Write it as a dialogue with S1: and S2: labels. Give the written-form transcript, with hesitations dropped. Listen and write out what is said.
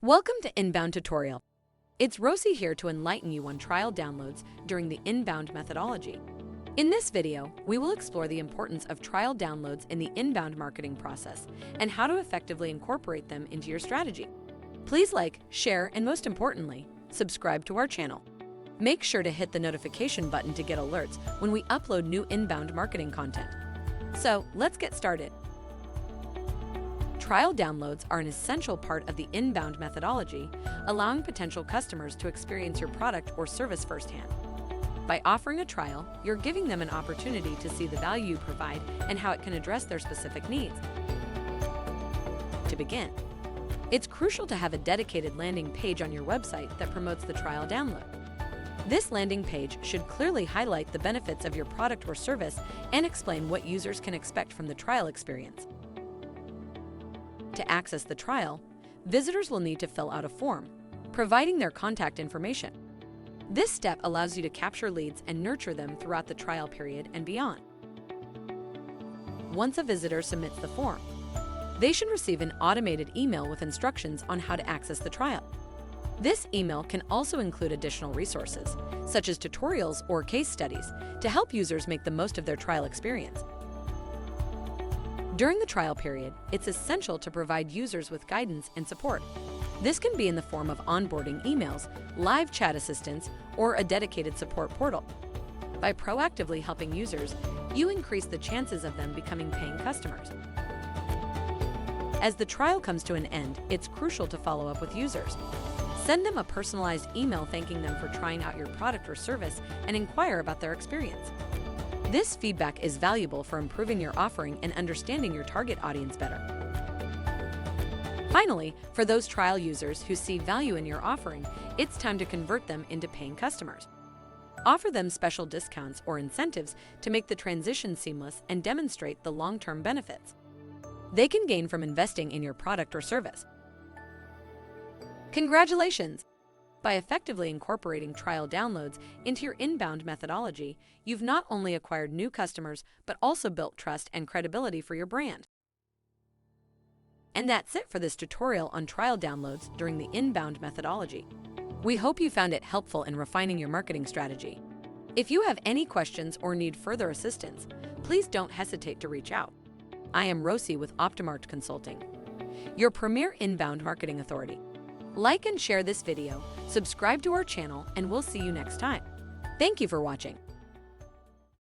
S1: Welcome to Inbound Tutorial. It's Rosie here to enlighten you on trial downloads during the inbound methodology. In this video, we will explore the importance of trial downloads in the inbound marketing process and how to effectively incorporate them into your strategy. Please like, share, and most importantly, subscribe to our channel. Make sure to hit the notification button to get alerts when we upload new inbound marketing content. So let's get started. Trial downloads are an essential part of the inbound methodology, allowing potential customers to experience your product or service firsthand. By offering a trial, you're giving them an opportunity to see the value you provide and how it can address their specific needs. To begin, it's crucial to have a dedicated landing page on your website that promotes the trial download. This landing page should clearly highlight the benefits of your product or service and explain what users can expect from the trial experience. To access the trial, visitors will need to fill out a form, providing their contact information. This step allows you to capture leads and nurture them throughout the trial period and beyond. Once a visitor submits the form, they should receive an automated email with instructions on how to access the trial. This email can also include additional resources, such as tutorials or case studies, to help users make the most of their trial experience. During the trial period, it's essential to provide users with guidance and support. This can be in the form of onboarding emails, live chat assistance, or a dedicated support portal. By proactively helping users, you increase the chances of them becoming paying customers. As the trial comes to an end, it's crucial to follow up with users. Send them a personalized email thanking them for trying out your product or service and inquire about their experience. This feedback is valuable for improving your offering and understanding your target audience better. Finally, for those trial users who see value in your offering, it's time to convert them into paying customers. Offer them special discounts or incentives to make the transition seamless and demonstrate the long-term benefits they can gain from investing in your product or service. Congratulations! By effectively incorporating trial downloads into your inbound methodology, you've not only acquired new customers, but also built trust and credibility for your brand. And that's it for this tutorial on trial downloads during the inbound methodology. We hope you found it helpful in refining your marketing strategy. If you have any questions or need further assistance, please don't hesitate to reach out. I am Rosie with Optimarked Consulting, your premier inbound marketing authority. Like and share this video, subscribe to our channel, and we'll see you next time. Thank you for watching.